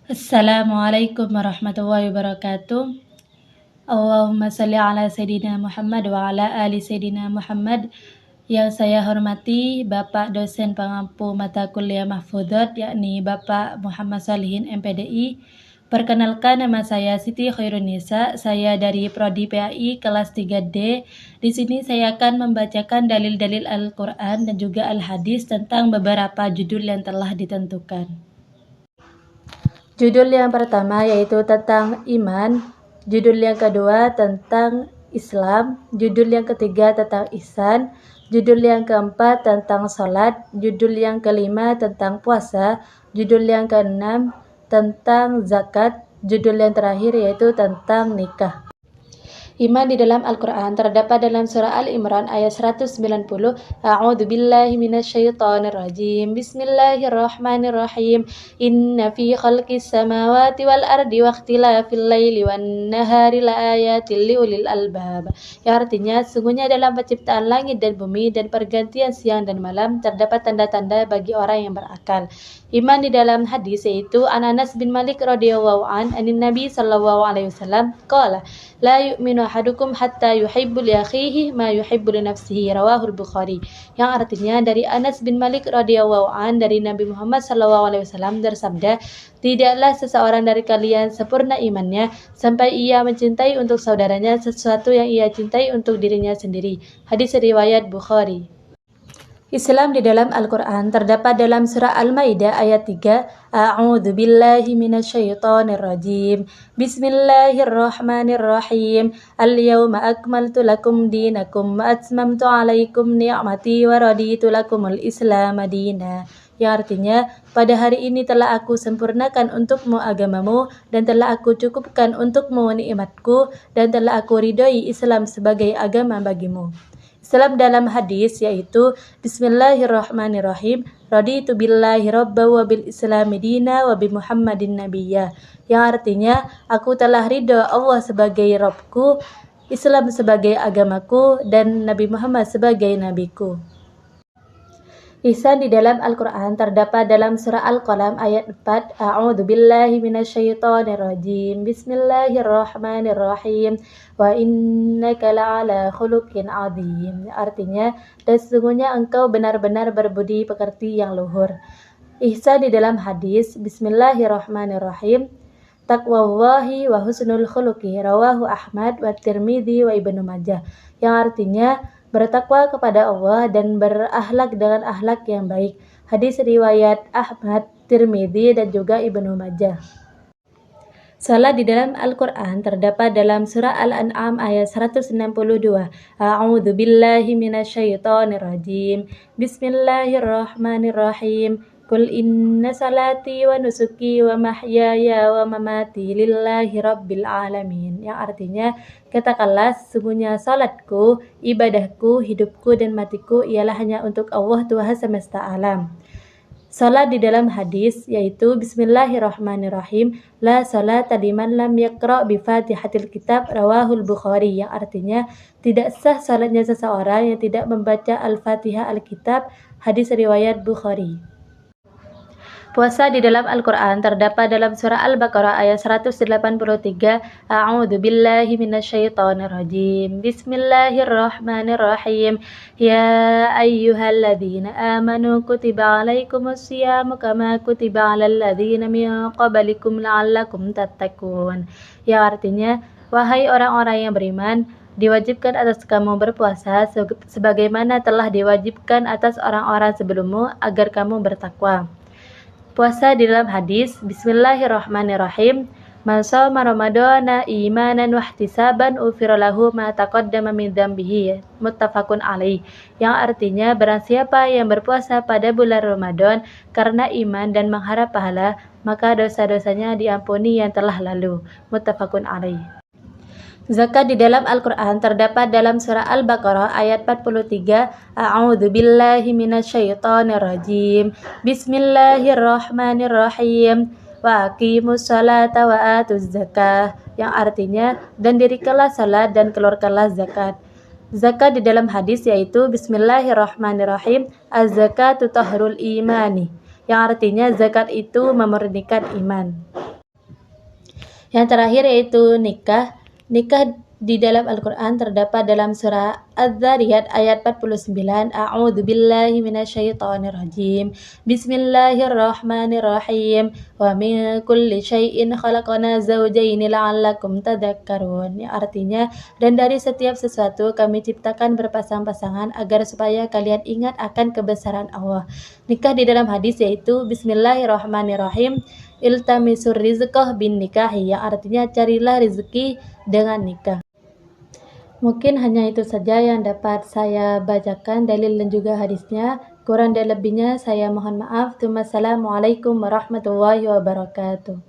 Assalamualaikum warahmatullahi wabarakatuh. Allahumma salli ala Sayyidina Muhammad wa ala ali Sayyidina Muhammad. Yang saya hormati Bapak dosen pengampu mata kuliah Mahfudhot, yakni Bapak Muhammad Salihin MPDI. Perkenalkan, nama saya Siti Khairunisa. Saya dari Prodi PAI kelas 3D. Di sini saya akan membacakan dalil-dalil Al-Quran dan juga Al-Hadis tentang beberapa judul yang telah ditentukan. Judul yang pertama yaitu tentang iman, judul yang kedua tentang Islam, judul yang ketiga tentang ihsan, judul yang keempat tentang sholat, judul yang kelima tentang puasa, judul yang keenam tentang zakat, judul yang terakhir yaitu tentang nikah. Iman di dalam Al-Quran terdapat dalam surah Al-Imran ayat 190. A'udzu billahi minasyaitonir rajim. Bismillahirrahmanirrahim. Inna fi khalqis samawati wal ardi wa ikhtilafil laili wan nahari laayatil liulil albab. Yang artinya, sungguhnya dalam penciptaan langit dan bumi dan pergantian siang dan malam terdapat tanda-tanda bagi orang yang berakal. Iman di dalam hadis yaitu Anas bin Malik radhiyallahu an anin Nabi sallallahu alaihi wasallam qala la yu'minu ahadukum hatta yuhibbu li akhihi ma yuhibbu li nafsihi, rawahul Bukhari. Yang artinya dari Anas bin Malik radhiyallahu an dari Nabi Muhammad sallallahu alaihi wasallam bersabda, tidaklah seseorang dari kalian sempurna imannya sampai ia mencintai untuk saudaranya sesuatu yang ia cintai untuk dirinya sendiri. Hadis riwayat Bukhari. Islam di dalam Al-Quran terdapat dalam surah Al-Maidah ayat 3. A'udzu billahi minasyaitonir rajim. Bismillahirrahmanirrahim. Al-yawma akmaltu lakum dinakum wa atmamtu 'alaikum ni'mati wa raditu lakumul Islam madina. Yang artinya, pada hari ini telah aku sempurnakan untukmu agamamu dan telah aku cukupkan untukmu nikmatku dan telah aku ridhoi Islam sebagai agama bagimu. Islam dalam hadis yaitu Bismillahirrahmanirrahim. Raditu billahi rabba wa bil islami dina wa bi Muhammadin nabiyya. Yang artinya, aku telah ridha Allah sebagai Rabbku, Islam sebagai agamaku, dan Nabi Muhammad sebagai nabiku. Ihsan di dalam Al-Quran terdapat dalam surah Al-Qalam ayat 4. A'udzu billahi minasyaitonir rajim. Bismillahirrahmanirrahim. Wa innaka la'ala khuluqin 'adzim. Artinya, dan sesungguhnya engkau benar-benar berbudi pekerti yang luhur. Ihsan di dalam hadis Bismillahirrahmanirrahim. Taqwallahi wa husnul khuluqi, rawahu Ahmad wa Tirmidzi wa Ibnu Majah. Yang artinya, bertakwa kepada Allah dan berakhlak dengan akhlak yang baik. Hadis riwayat Ahmad, Tirmidzi dan juga Ibnu Majah. Salat di dalam Al-Quran terdapat dalam surah Al-An'am ayat 162. A'udzu billahi minasyaitonir rajim. Bismillahirrahmanirrahim. Qul inna salati wa nusuki wa mahyaya wa mamati lillahi rabbil alamin. Yang artinya, katakanlah sesungguhnya salatku, ibadahku, hidupku dan matiku ialah hanya untuk Allah Tuhan semesta alam. Salat di dalam hadis yaitu Bismillahirrahmanirrahim. La salata liman lam yaqra' bi Fatihatil Kitab, rawahul Bukhari. Yang artinya, tidak sah salatnya seseorang yang tidak membaca Al-Fatihah Al-Kitab. Hadis riwayat Bukhari. Puasa di dalam Al-Quran terdapat dalam surah Al-Baqarah ayat 183. A'udzu billahi minasyaitonir rajim. Bismillahirrahmanirrahim. Ya ayyuhalladzina amanu kutiba alaikumus syiyamu kama kutiba alal ladzina min qablikum la'allakum tattaqun. Yang artinya, wahai orang-orang yang beriman, diwajibkan atas kamu berpuasa sebagaimana telah diwajibkan atas orang-orang sebelummu agar kamu bertakwa. Puasa di dalam hadis Bismillahirrahmanirrahim. Man shoma ramadhana imanan wa ihtisaban ufira lahu ma taqaddama min dzambihi, muttafaqun alaih. Yang artinya, barang siapa yang berpuasa pada bulan Ramadan karena iman dan mengharap pahala, maka dosa-dosanya diampuni yang telah lalu, muttafaqun alaih. Zakat di dalam Al-Quran terdapat dalam surah Al-Baqarah ayat 43. A'udzu billahi minasyaitonir rajim. Bismillahirrahmanirrahim. Wa aqimus salata wa atuz zakah. Yang artinya, dan dirikanlah salat dan keluarkanlah zakat. Zakat di dalam hadis yaitu Bismillahirrahmanirrahim. Az-zakatu tahrul imani. Yang artinya, zakat itu memurnikan iman. Yang terakhir yaitu nikah. Nikah di dalam Al-Quran terdapat dalam surah Az-Zariyat ayat 49. A'udzu billahi minasyaitonir rajim. Bismillahirrahmanirrahim. Wa min kulli syai'in khalaqna zawjaini la'allakum tadhakkarun. Yang artinya, dan dari setiap sesuatu kami ciptakan berpasang-pasangan agar supaya kalian ingat akan kebesaran Allah. Nikah di dalam hadis yaitu Bismillahirrahmanirrahim. Iltamisur rizqah bin nikahi, yang artinya carilah rezeki dengan nikah. Mungkin hanya itu saja yang dapat saya bacakan dalil dan juga hadisnya. Kurang dan lebihnya saya mohon maaf. Wassalamualaikum warahmatullahi wabarakatuh.